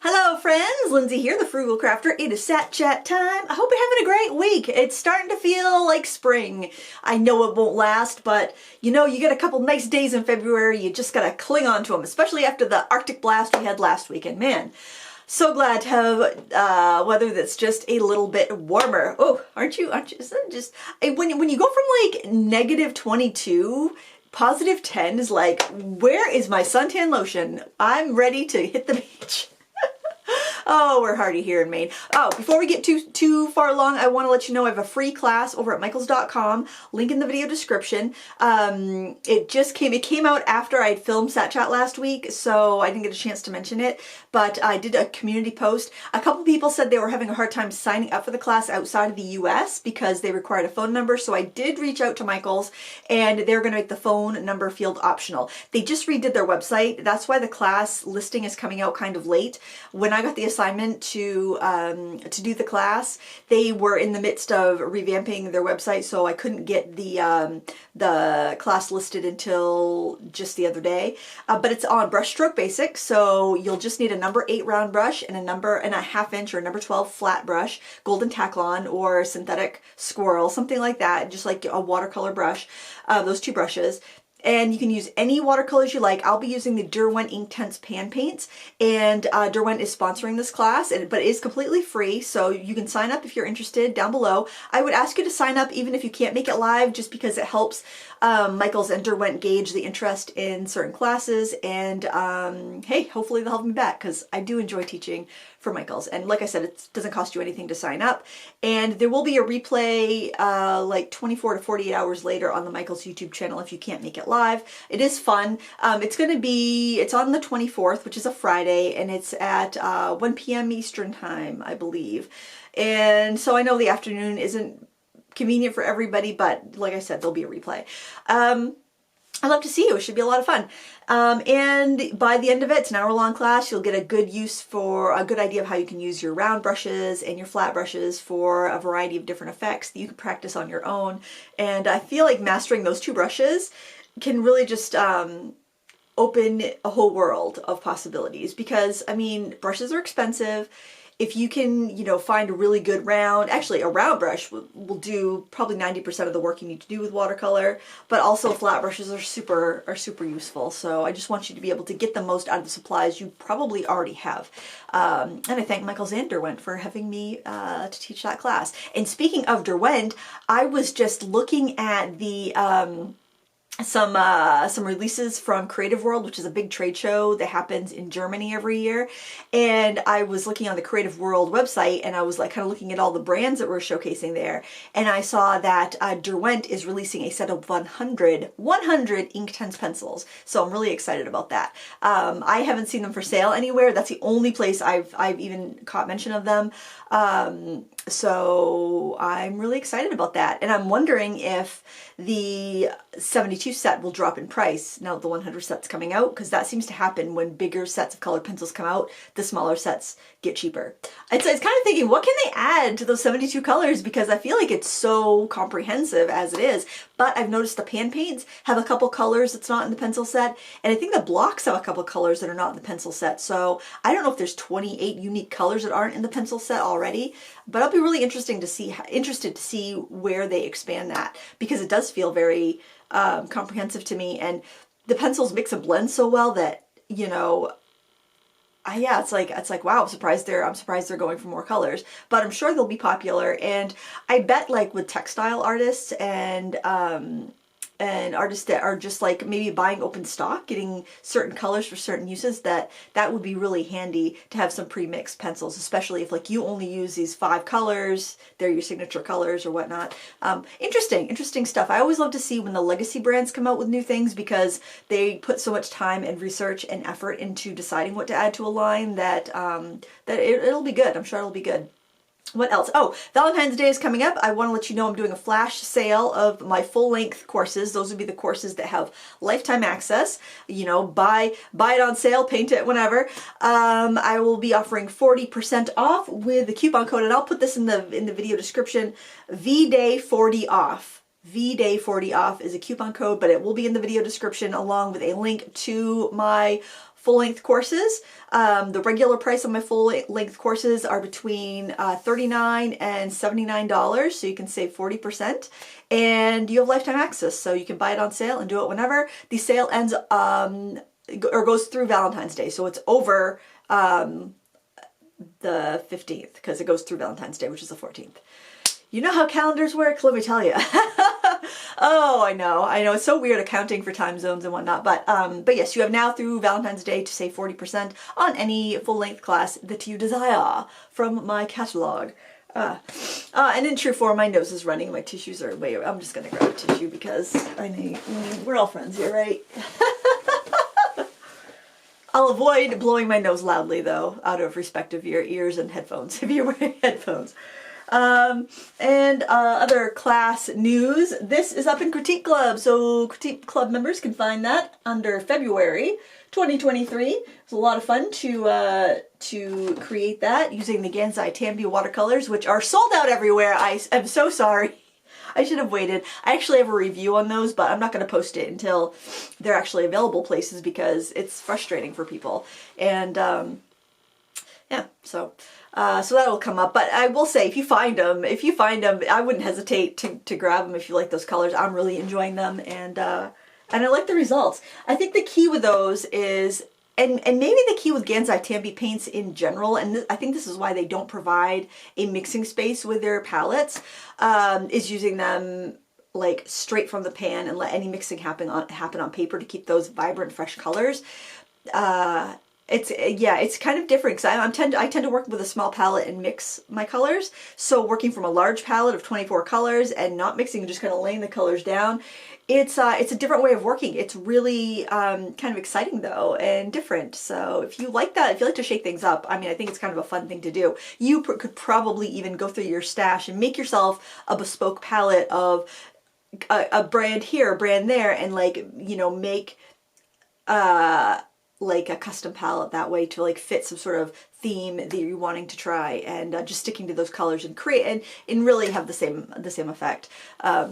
Hello friends, Lindsay here, the Frugal Crafter. It is Sat Chat time. I hope you're having a great week. It's starting to feel like spring. I know it won't last, but you know, you get a couple nice days in February, you just gotta cling on to them, especially after the Arctic blast we had last week. And man, so glad to have weather that's just a little bit warmer. Oh, aren't you? Isn't it just, when you go from like negative 22, positive 10 is like, where is my suntan lotion? I'm ready to hit the beach. Oh, we're hardy here in Maine. Oh, before we get too far along, I want to let you know I have a free class over at michaels.com. Link in the video description. It came out after I had filmed Sat Chat last week, so I didn't get a chance to mention it, but I did a community post. A couple people said they were having a hard time signing up for the class outside of the US because they required a phone number, so I did reach out to Michaels, and they're going to make the phone number field optional. They just redid their website. That's why the class listing is coming out kind of late. When I got the assignment to do the class, they were in the midst of revamping their website, so I couldn't get the class listed until just the other day. But it's on brushstroke basics, so you'll just need a number 8 round brush and a half-inch or number 12 flat brush, golden taklon or synthetic squirrel, something like that, just like a watercolor brush, those two brushes. And you can use any watercolors you like. I'll be using the Bring Inktense pan paints, and Derwent is sponsoring this class, but it is completely free, so you can sign up if you're interested down below. I would ask you to sign up even if you can't make it live, just because it helps Michaels and Derwent gauge the interest in certain classes, and hey, hopefully they'll have me back, because I do enjoy teaching for Michaels. And like I said, it doesn't cost you anything to sign up, and there will be a replay like 24 to 48 hours later on the Michaels YouTube channel if you can't make it live. It is fun. It's on the 24th, which is a Friday, and it's at 1 p.m. Eastern time, I believe. And so I know the afternoon isn't convenient for everybody, but like I said, there'll be a replay. I'd love to see you. It should be a lot of fun. And by the end of it, it's an hour-long class. You'll get a good idea of how you can use your round brushes and your flat brushes for a variety of different effects that you can practice on your own. And I feel like mastering those two brushes can really just open a whole world of possibilities, because I mean, brushes are expensive. If you can, you know, find a really good round, actually a round brush will do probably 90% of the work you need to do with watercolor, but also flat brushes are super useful. So I just want you to be able to get the most out of the supplies you probably already have. And I thank Michaels and Derwent for having me to teach that class. And speaking of Derwent, I was just looking at the some releases from Creative World, which is a big trade show that happens in Germany every year. And I was looking on the Creative World website, and I was like kind of looking at all the brands that were showcasing there. And I saw that Derwent is releasing a set of 100 Inktense pencils. So I'm really excited about that. I haven't seen them for sale anywhere. That's the only place I've even caught mention of them. So I'm really excited about that. And I'm wondering if the 72 set will drop in price now that the 100 set's coming out, because that seems to happen when bigger sets of colored pencils come out, the smaller sets get cheaper. It's kind of thinking, what can they add to those 72 colors? Because I feel like it's so comprehensive as it is. But I've noticed the pan paints have a couple colors that's not in the pencil set, and I think the blocks have a couple colors that are not in the pencil set. So I don't know if there's 28 unique colors that aren't in the pencil set already, but I'll be really interested to see where they expand that, because it does feel very comprehensive to me, and the pencils mix and blend so well that, you know, yeah, it's like wow, I'm surprised they're going for more colors, but I'm sure they'll be popular. And I bet, like with textile artists and artists that are just like maybe buying open stock, getting certain colors for certain uses, that would be really handy to have some pre-mixed pencils, especially if like you only use these 5 colors, they're your signature colors or whatnot. Interesting stuff. I always love to see when the legacy brands come out with new things, because they put so much time and research and effort into deciding what to add to a line that it'll be good. I'm sure it'll be good. What else? Oh, Valentine's Day is coming up. I want to let you know I'm doing a flash sale of my full-length courses. Those would be the courses that have lifetime access. You know, buy it on sale, paint it whenever. I will be offering 40% off with the coupon code, and I'll put this in the video description. VDAY40 off. VDAY40 off is a coupon code, but it will be in the video description along with a link to my full-length courses. The regular price on my full-length courses are between $39 and $79, so you can save 40%. And you have lifetime access, so you can buy it on sale and do it whenever. The sale ends or goes through Valentine's Day, so it's over the 15th, because it goes through Valentine's Day, which is the 14th. You know how calendars work? Let me tell you. Oh, I know. It's so weird accounting for time zones and whatnot. But yes, you have now through Valentine's Day to save 40% on any full-length class that you desire from my catalog. And in true form, my nose is running. My tissues are way. I'm just gonna grab a tissue because we're all friends here, right? I'll avoid blowing my nose loudly, though, out of respect of your ears and headphones, if you're wearing headphones. And other class news. This is up in Critique Club, so Critique Club members can find that under February 2023. It's a lot of fun to create that using the Gansai Tambi watercolors, which are sold out everywhere. I'm so sorry. I should have waited. I actually have a review on those, but I'm not going to post it until they're actually available places because it's frustrating for people. And yeah, so that'll come up. But I will say, if you find them, I wouldn't hesitate to grab them if you like those colors. I'm really enjoying them, and I like the results. I think the key with those is, and maybe the key with Gansai Tambi paints in general, and I think this is why they don't provide a mixing space with their palettes, is using them like straight from the pan and let any mixing happen on paper to keep those vibrant, fresh colors. It's kind of different because I tend to work with a small palette and mix my colors. So working from a large palette of 24 colors and not mixing, just kind of laying the colors down, it's a different way of working. It's really kind of exciting though and different. So if you like that, if you like to shake things up, I think it's kind of a fun thing to do. You could probably even go through your stash and make yourself a bespoke palette of a brand here, a brand there, and make like a custom palette that way to fit some sort of theme that you're wanting to try, and just sticking to those colors and create and really have the same effect. I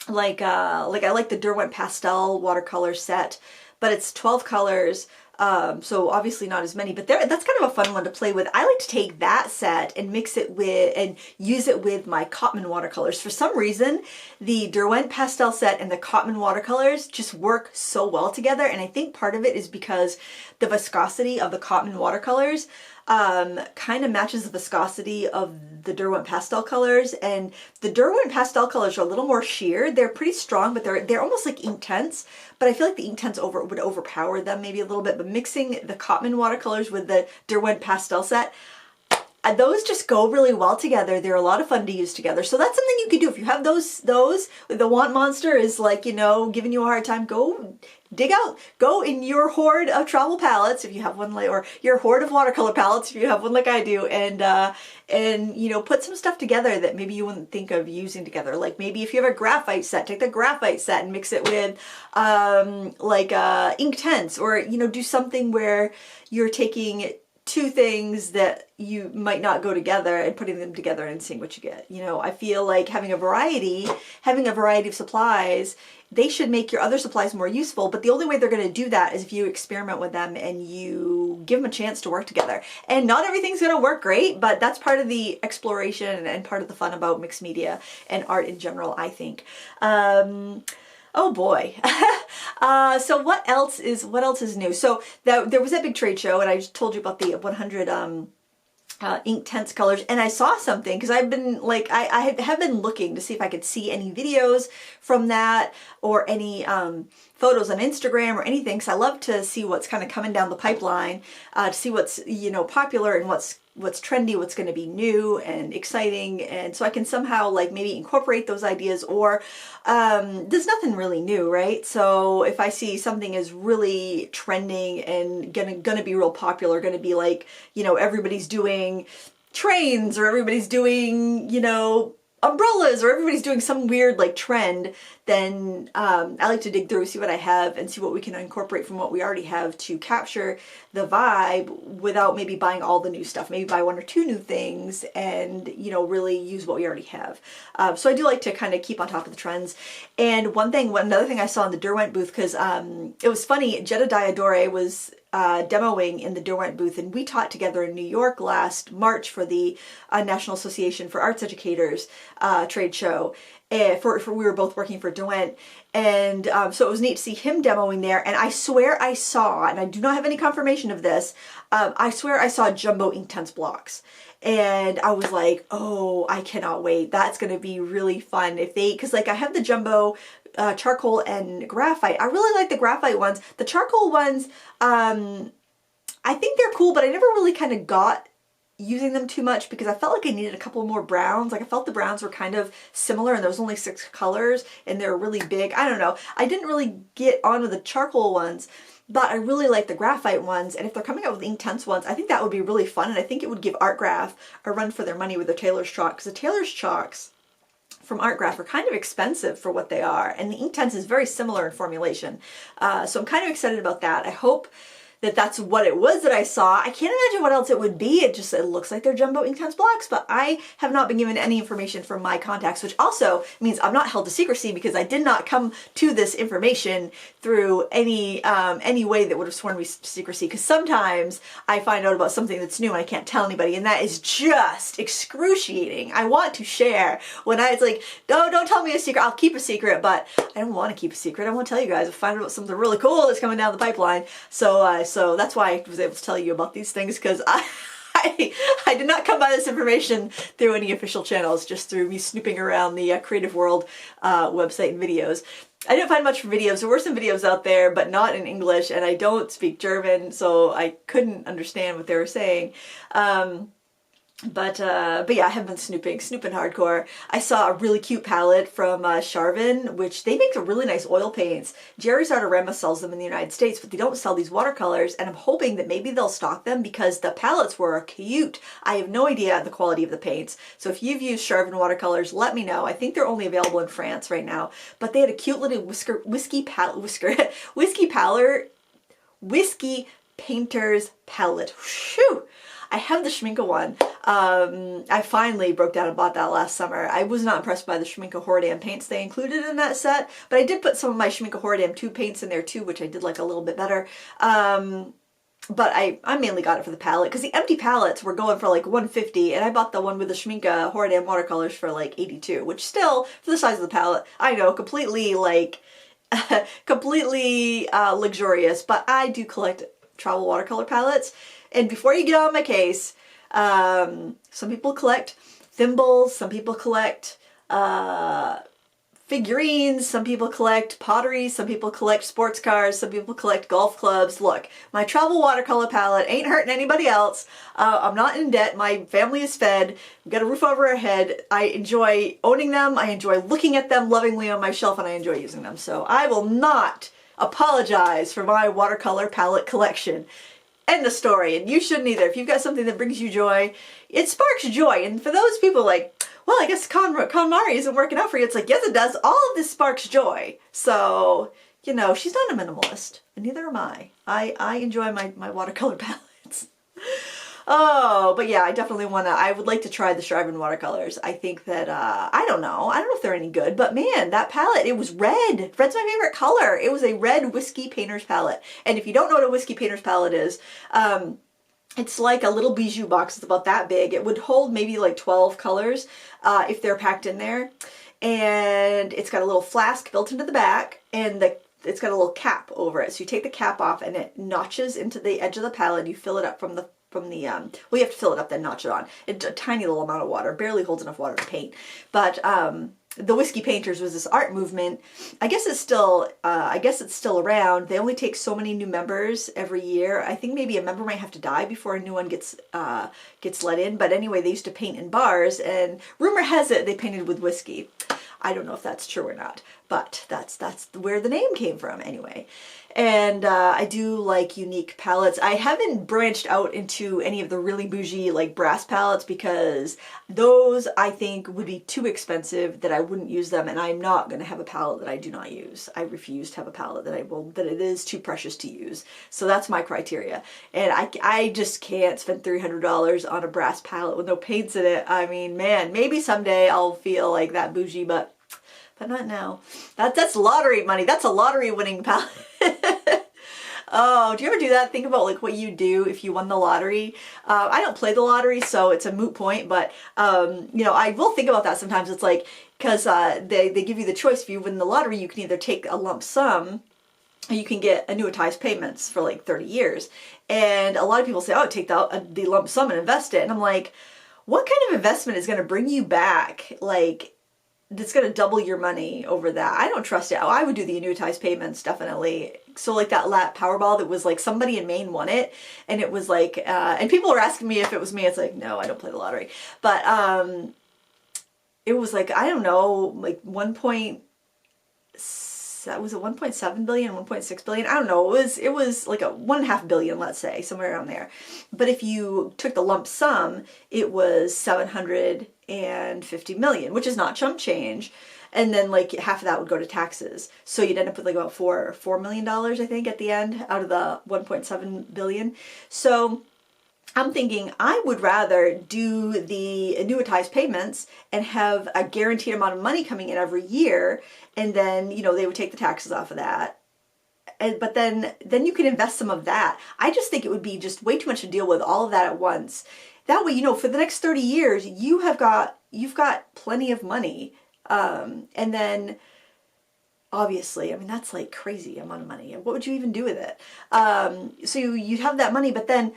like the Derwent Pastel watercolor set, but it's 12 colors. So obviously not as many, but that's kind of a fun one to play with. I like to take that set and mix it with and use it with my Cotman watercolors. For some reason, the Derwent Pastel set and the Cotman watercolors just work so well together, and I think part of it is because the viscosity of the Cotman watercolors kind of matches the viscosity of the Derwent pastel colors, and the Derwent pastel colors are a little more sheer. They're pretty strong, but they're almost like Inktense, but I feel like the Inktense would overpower them maybe a little bit. But mixing the Cotman watercolors with the Derwent pastel set, those just go really well together. They're a lot of fun to use together. So that's something you could do if you have those. The Want Monster is giving you a hard time. Go dig out, go in your hoard of travel palettes if you have one, or your hoard of watercolor palettes if you have one like I do, and put some stuff together that maybe you wouldn't think of using together. Like maybe if you have a graphite set, take the graphite set and mix it with Inktense, or do something where you're taking two things that you might not go together and putting them together and seeing what you get. I feel like having a variety of supplies, they should make your other supplies more useful, but the only way they're going to do that is if you experiment with them and you give them a chance to work together. And not everything's going to work great, but that's part of the exploration and part of the fun about mixed media and art in general, I think. Oh boy. So what else is new? So there was that big trade show, and I just told you about the 100 Inktense colors, and I saw something because I've been I have been looking to see if I could see any videos from that or any photos on Instagram or anything, because I love to see what's kind of coming down the pipeline, to see what's popular and what's trendy, what's going to be new and exciting, and so I can somehow maybe incorporate those ideas. Or there's nothing really new, right? So if I see something is really trending and gonna be real popular, gonna be everybody's doing trains, or everybody's doing umbrellas, or everybody's doing some weird trend, then I like to dig through, see what I have, and see what we can incorporate from what we already have to capture the vibe without maybe buying all the new stuff. Maybe buy one or two new things and really use what we already have. So I do like to kind of keep on top of the trends. And another thing I saw in the Derwent booth, because it was funny, Jedediah Dore was demoing in the Derwent booth, and we taught together in New York last March for the National Association for Arts Educators trade show. We were both working for Derwent, and so it was neat to see him demoing there. And I swear I saw, and I do not have any confirmation of this, I swear I saw jumbo Inktense blocks. And I was like, oh, I cannot wait. That's going to be really fun if they, because like I have the jumbo charcoal and graphite. I really like the graphite ones. The charcoal ones, I think they're cool, but I never really kind of got using them too much because I felt like I needed a couple more browns. Like I felt the browns were kind of similar and there was only 6 colors and they're really big. I don't know. I didn't really get onto the charcoal ones, but I really like the graphite ones. And if they're coming out with Inktense ones, I think that would be really fun. And I think it would give Artgraph a run for their money with their Taylor's chalk, because the Taylor's chalks from Artgraph are kind of expensive for what they are. And the Inktense is very similar in formulation. So I'm kind of excited about that. I hope that that's what it was that I saw. I can't imagine what else it would be. It looks like they're jumbo Inktense blocks, but I have not been given any information from my contacts, which also means I'm not held to secrecy because I did not come to this information through any way that would have sworn me to secrecy, because sometimes I find out about something that's new and I can't tell anybody, and that is just excruciating. I want to share. When it's like, no, don't tell me a secret. I'll keep a secret, but I don't want to keep a secret. I want to tell you guys. I find out something really cool that's coming down the pipeline. So that's why I was able to tell you about these things, because I did not come by this information through any official channels, just through me snooping around the Creative World website and videos. I didn't find much for videos. There were some videos out there, but not in English, and I don't speak German, so I couldn't understand what they were saying. But yeah, I have been snooping hardcore. I saw a really cute palette from Charvin, which they make some really nice oil paints. Jerry's Artarema sells them in the United States, but they don't sell these watercolors, and I'm hoping that maybe they'll stock them because the palettes were cute. I have no idea the quality of the paints, so if you've used Charvin watercolors, let me know. I think they're only available in France right now, but they had a cute little whiskey painter's palette. Whew! I have the Schmincke one. I finally broke down and bought that last summer. I was not impressed by the Schmincke Horadam paints they included in that set, but I did put some of my Schmincke Horadam 2 paints in there too, which I did like a little bit better. But I mainly got it for the palette, because the empty palettes were going for like $150, and I bought the one with the Schmincke Horadam watercolors for like $82, which still, for the size of the palette, I know, completely like, completely luxurious, but I do collect travel watercolor palettes. And before you get on my case, some people collect thimbles, some people collect figurines, some people collect pottery, some people collect sports cars, some people collect golf clubs. Look, my travel watercolor palette ain't hurting anybody else. I'm not in debt. My family is fed. We've got a roof over our head. I enjoy owning them. I enjoy looking at them lovingly on my shelf, and I enjoy using them. So I will not apologize for my watercolor palette collection. End the story. And you shouldn't either. If you've got something that brings you joy, it sparks joy. And for those people like, well, I guess KonMari isn't working out for you, it's like, yes, it does. All of this sparks joy. So, you know, she's not a minimalist, and neither am I. I enjoy my watercolor palettes. Oh, but yeah, I definitely I would like to try the Charvin watercolors. I think that, I don't know if they're any good, but man, that palette, it was red. Red's my favorite color. It was a red whiskey painter's palette. And if you don't know what a whiskey painter's palette is, it's like a little bijou box. It's about that big. It would hold maybe like 12 colors if they're packed in there. And it's got a little flask built into the back, and it's got a little cap over it. So you take the cap off and it notches into the edge of the palette. You fill it up well, you have to fill it up, then notch it on. It's a tiny little amount of water, barely holds enough water to paint. But the Whiskey Painters was this art movement. I guess it's still around. They only take so many new members every year. I think maybe a member might have to die before a new one gets let in. But anyway, they used to paint in bars, and rumor has it they painted with whiskey. I don't know if that's true or not, but that's where the name came from anyway. And I do like unique palettes. I haven't branched out into any of the really bougie like brass palettes, because those I think would be too expensive, that I wouldn't use them, and I'm not going to have a palette that I do not use. I refuse to have a palette that it is too precious to use. So that's my criteria. And I just can't spend $300 on a brass palette with no paints in it. I mean, man, maybe someday I'll feel like that bougie, but not now. That's lottery money. That's a lottery winning palette. Oh, do you ever do that? Think about like what you do if you won the lottery. I don't play the lottery, so it's a moot point, but you know, I will think about that sometimes. It's like, because they give you the choice. If you win the lottery, you can either take a lump sum, or you can get annuitized payments for like 30 years. And a lot of people say, oh, take the lump sum and invest it. And I'm like, what kind of investment is going to bring you back? Like, that's going to double your money over that. I don't trust it. Oh, I would do the annuitized payments, definitely. So like that Powerball that was like somebody in Maine won it, and it was like, and people were asking me if it was me. It's like, no, I don't play the lottery. But it was like, I don't know, like 1.7 was it 1.7 billion, 1.6 billion? I don't know. It was like a 1.5 billion, let's say, somewhere around there. But if you took the lump sum, it was 750 million, which is not chump change. And then like half of that would go to taxes. So you'd end up with like about $4 million, I think, at the end out of the 1.7 billion. So I'm thinking I would rather do the annuitized payments and have a guaranteed amount of money coming in every year, and then, you know, they would take the taxes off of that. But then you can invest some of that. I just think it would be just way too much to deal with all of that at once. That way, you know, for the next 30 years, you've got plenty of money. And then obviously, I mean, that's like crazy amount of money. What would you even do with it? So you'd have that money, but then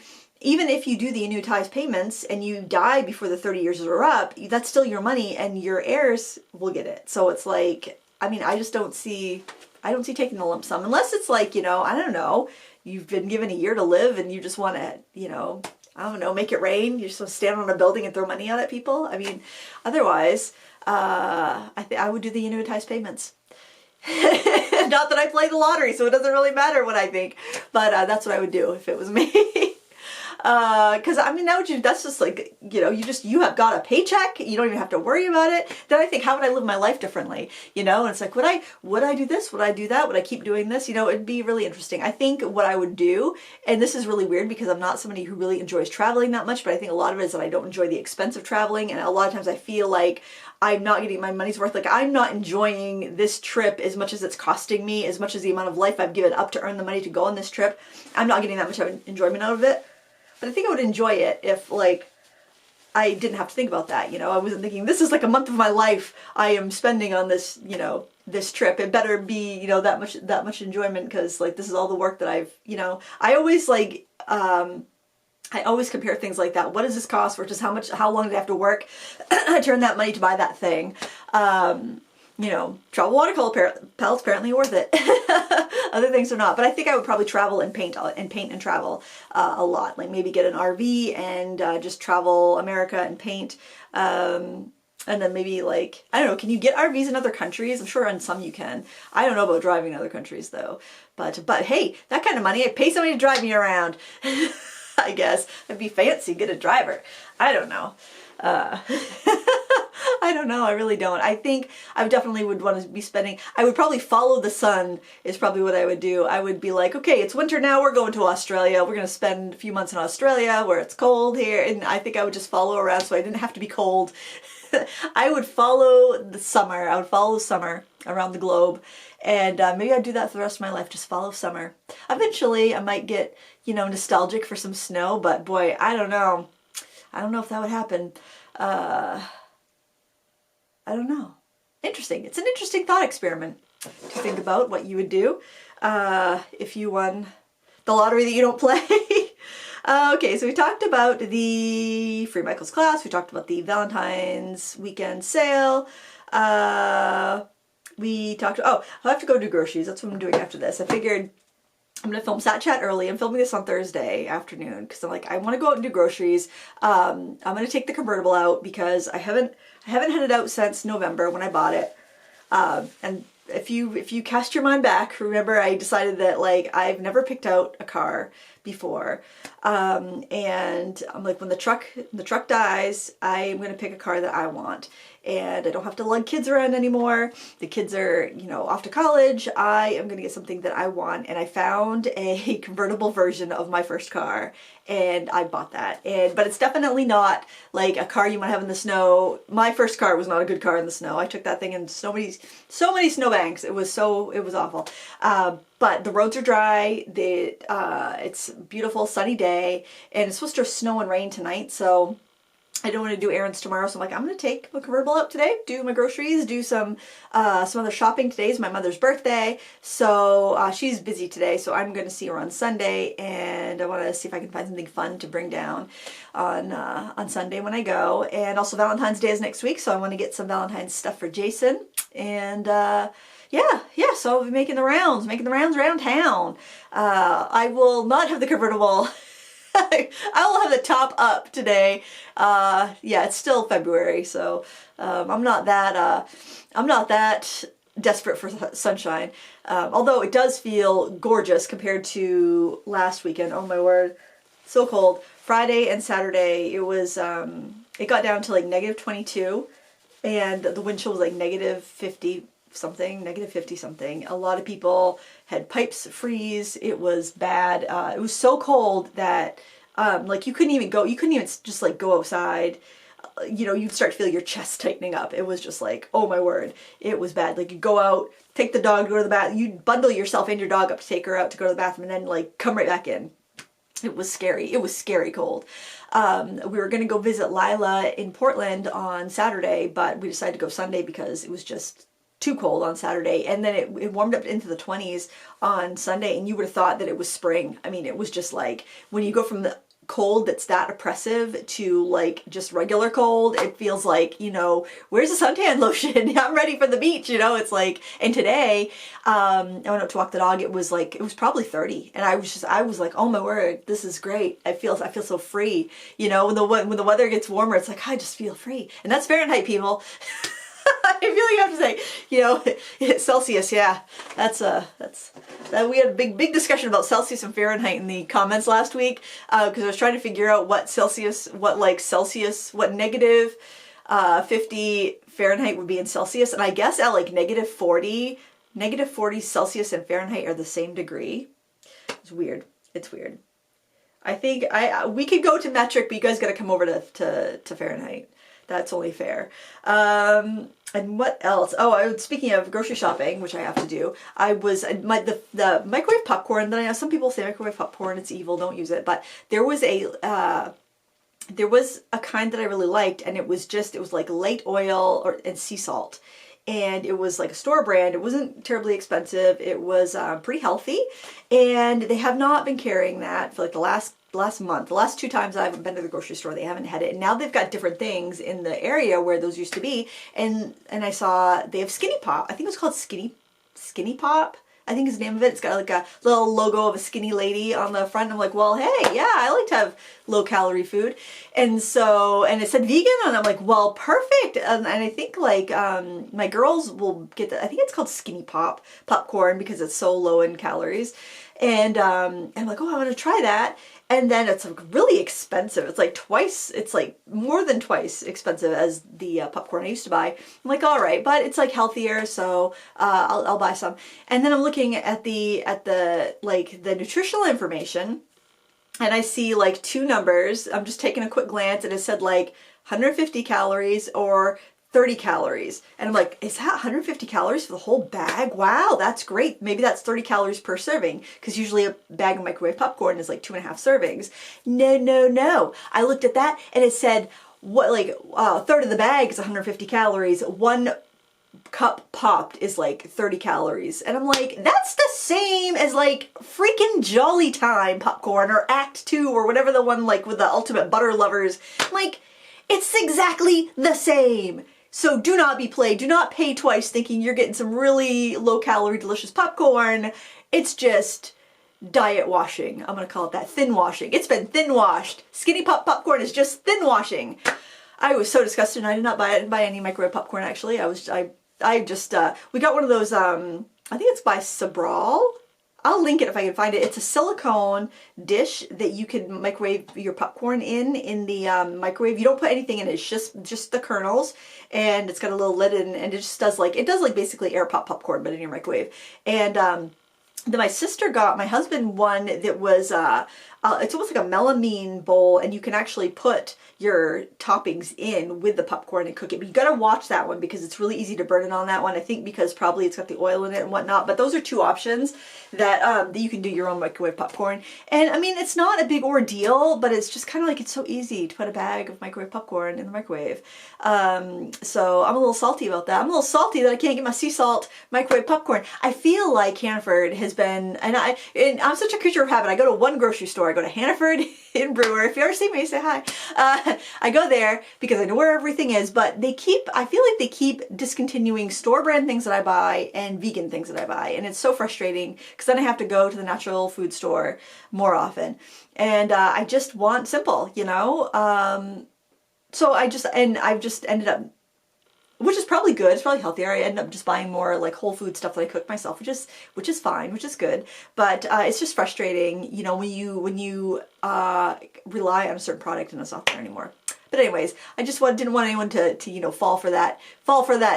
even if you do the annuitized payments and you die before the 30 years are up, that's still your money and your heirs will get it. So it's like, I mean, I don't see taking the lump sum unless it's like, you know, I don't know, you've been given a year to live and you just want to, you know, I don't know, make it rain. You just want to stand on a building and throw money out at people. I mean, otherwise, I would do the annuitized payments. Not that I play the lottery, so it doesn't really matter what I think, but that's what I would do if it was me. Because I mean, that's just like, you know, you have got a paycheck, you don't even have to worry about it. Then I think, how would I live my life differently? You know, and it's like, would I do this? Would I do that? Would I keep doing this? You know, it'd be really interesting. I think what I would do, and this is really weird because I'm not somebody who really enjoys traveling that much, but I think a lot of it is that I don't enjoy the expense of traveling, and a lot of times I feel like I'm not getting my money's worth. Like, I'm not enjoying this trip as much as it's costing me, as much as the amount of life I've given up to earn the money to go on this trip. I'm not getting that much enjoyment out of it. But I think I would enjoy it if, like, I didn't have to think about that, you know. I wasn't thinking, this is like a month of my life I am spending on this, you know, this trip. It better be, you know, that much enjoyment, because, like, this is all the work that I've, you know. I always, like, I always compare things like that. What does this cost versus how long did I have to work to earn that money to buy that thing? You know, travel watercolor palettes apparently worth it. Other things are not. But I think I would probably travel and paint and travel a lot. Like maybe get an RV and just travel America and paint. And then maybe, like, I don't know, can you get RVs in other countries? I'm sure on some you can. I don't know about driving in other countries though. But hey, that kind of money, I'd pay somebody to drive me around. I guess. I'd be fancy, get a driver. I don't know. I don't know. I really don't. I think I definitely would want to be spending, I would probably follow the sun is probably what I would do. I would be like, okay, it's winter now. We're going to Australia. We're going to spend a few months in Australia where it's cold here. And I think I would just follow around so I didn't have to be cold. I would follow the summer. I would follow the summer around the globe. And maybe I'd do that for the rest of my life. Just follow summer. Eventually I might get, you know, nostalgic for some snow, but boy, I don't know. I don't know if that would happen. I don't know. Interesting. It's an interesting thought experiment to think about what you would do if you won the lottery that you don't play. Okay, so we talked about the Free Michaels class. We talked about the Valentine's weekend sale. We talked, oh, I'll have to go do groceries. That's what I'm doing after this. I figured I'm going to film Sat Chat early. I'm filming this on Thursday afternoon because I'm like, I want to go out and do groceries. I'm going to take the convertible out because I haven't had it out since November when I bought it. And if you cast your mind back, remember I decided that, like, I've never picked out a car before. And I'm like, when the truck dies, I'm going to pick a car that I want. And I don't have to lug kids around anymore. The kids are, you know, off to college. I am going to get something that I want. And I found a convertible version of my first car. and I bought that. But it's definitely not like a car you might have in the snow. My first car was not a good car in the snow. I took that thing in so many snowbanks. It was awful. But the roads are dry. It's a beautiful sunny day, and it's supposed to snow and rain tonight, so I don't want to do errands tomorrow, so I'm like, I'm going to take my convertible out today, do my groceries, do some other shopping. Today's my mother's birthday, so she's busy today, so I'm going to see her on Sunday, and I want to see if I can find something fun to bring down on Sunday when I go. And also Valentine's Day is next week, so I want to get some Valentine's stuff for Jason. And yeah, so I'll be making the rounds around town. I will not have the convertible. I will have the top up today. Yeah, it's still February, so I'm not that desperate for sunshine. Although it does feel gorgeous compared to last weekend. Oh my word, so cold. Friday and Saturday, it was it got down to like -22, and the wind chill was like -50 something. A lot of people had pipes freeze. It was bad. It was so cold that like you couldn't even just like go outside. You'd start to feel your chest tightening up. It was just like, oh my word, it was bad. Like you go out, take the dog to go to the bath, you bundle yourself and your dog up to take her out to go to the bathroom, and then like come right back in. It was scary. It was scary cold. We were going to go visit Lila in Portland on Saturday, but we decided to go Sunday because it was just too cold on Saturday, and then it warmed up into the 20s on Sunday, and you would have thought that it was spring. I mean, it was just like when you go from the cold that's that oppressive to like just regular cold, it feels like, where's the suntan lotion? I'm ready for the beach, it's like. And today I went out to walk the dog. It was probably 30, and I was like, oh my word, this is great. I feel so free. When the weather gets warmer, it's like I just feel free. And that's Fahrenheit, people. I feel like I have to say, Celsius, yeah, that's we had a big discussion about Celsius and Fahrenheit in the comments last week, because I was trying to figure out what negative 50 Fahrenheit would be in Celsius, and I guess at like -40 Celsius and Fahrenheit are the same degree. It's weird. I think we could go to metric, but you guys got to come over to Fahrenheit. That's only fair. And what else? Oh, speaking of grocery shopping, which I have to do, the microwave popcorn that I know some people say microwave popcorn, it's evil, don't use it. But there was a kind that I really liked, and it was like light oil and sea salt. And it was like a store brand. It wasn't terribly expensive. It was pretty healthy, and they have not been carrying that for like the last month. The last 2 times I've been to the grocery store, they haven't had it. And now they've got different things in the area where those used to be. And I saw they have Skinny Pop. I think it was called Skinny Pop. I think is the name of it. It's got like a little logo of a skinny lady on the front. I'm like, well, hey, yeah, I like to have low calorie food. And it said vegan, and I'm like, well, perfect. And I think like my girls will get I think it's called Skinny popcorn because it's so low in calories. And I'm like, oh, I want to try that. And then it's like really expensive. It's like more than twice expensive as the popcorn I used to buy. I'm like, all right, but it's like healthier, so I'll buy some. And then I'm looking at the nutritional information, and I see like 2 numbers. I'm just taking a quick glance, and it said like 150 calories or 30 calories. And I'm like, is that 150 calories for the whole bag? Wow, that's great. Maybe that's 30 calories per serving, because usually a bag of microwave popcorn is like 2.5 servings. No. I looked at that, and it said, a third of the bag is 150 calories. 1 cup popped is like 30 calories. And I'm like, that's the same as like freaking Jolly Time popcorn or Act 2 or whatever the one like with the ultimate butter lovers. Like, it's exactly the same. So do not be played. Do not pay twice thinking you're getting some really low-calorie, delicious popcorn. It's just diet washing. I'm going to call it that. Thin washing. It's been thin washed. Skinny popcorn is just thin washing. I was so disgusted, and I did not buy any microwave popcorn, actually. We got one of those, I think it's by Sabral. I'll link it if I can find it. It's a silicone dish that you can microwave your popcorn in the microwave. You don't put anything in it. It's just the kernels, and it's got a little lid in, and it just does like basically air popcorn, but in your microwave. And Then my sister got my husband one that was, it's almost like a melamine bowl, and you can actually put your toppings in with the popcorn and cook it. But you gotta watch that one because it's really easy to burn it on that one. I think because probably it's got the oil in it and whatnot. But those are two options that that you can do your own microwave popcorn. And I mean, it's not a big ordeal, but it's just kind of like it's so easy to put a bag of microwave popcorn in the microwave. So I'm a little salty about that. I'm a little salty that I can't get my sea salt microwave popcorn. I feel like Hannaford has been, and I'm such a creature of habit. I go to one grocery store. I go to Hannaford in Brewer. If you ever see me, say hi. I go there because I know where everything is, but I feel like they keep discontinuing store brand things that I buy and vegan things that I buy. And it's so frustrating because then I have to go to the natural food store more often. And I just want simple, you know? So I've just ended up, which is probably good. It's probably healthier. I end up just buying more like whole food stuff that I cook myself, which is fine, which is good. But it's just frustrating, you know, when you rely on a certain product and it's not there anymore. But anyways, I just didn't want anyone to you know fall for that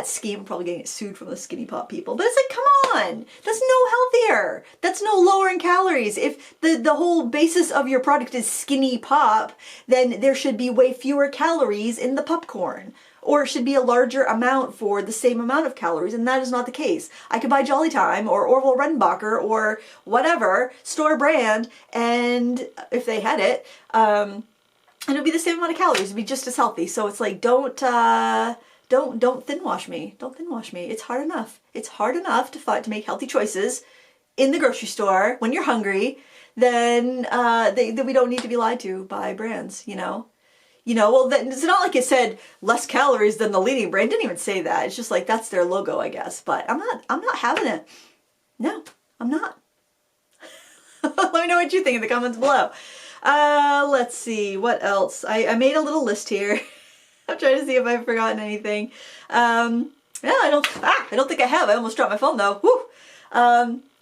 scheme. I'm probably getting sued from the Skinny Pop people. But it's like, come on, that's no healthier. That's no lower in calories. If the whole basis of your product is Skinny Pop, then there should be way fewer calories in the popcorn. Or it should be a larger amount for the same amount of calories, and that is not the case. I could buy Jolly Time or Orville Redenbacher or whatever, store brand, and if they had it, and it would be the same amount of calories. It'd be just as healthy. So it's like, don't thin wash me. Don't thin wash me. It's hard enough. It's hard enough to make healthy choices in the grocery store when you're hungry. Then we don't need to be lied to by brands, you know. You know, well, it's not like it said less calories than the leading brand. It didn't even say that. It's just like that's their logo, I guess. But I'm not having it. No, I'm not. Let me know what you think in the comments below. Let's see what else. I made a little list here. I'm trying to see if I've forgotten anything. Yeah, I don't think I have. I almost dropped my phone though. Woo.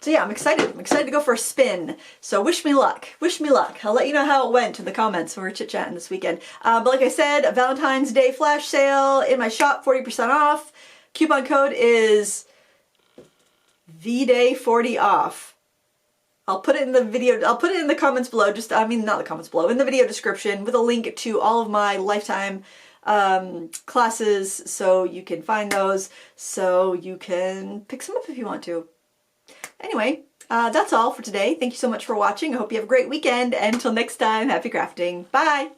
So yeah, I'm excited. I'm excited to go for a spin. So wish me luck. Wish me luck. I'll let you know how it went in the comments when we're chit-chatting this weekend. But like I said, a Valentine's Day flash sale in my shop, 40% off. Coupon code is VDay40 off. I'll put it in the video. I'll put it in the comments below. Not the comments below, in the video description with a link to all of my lifetime classes, so you can find those, so you can pick some up if you want to. Anyway, that's all for today. Thank you so much for watching. I hope you have a great weekend, and until next time, happy crafting. Bye!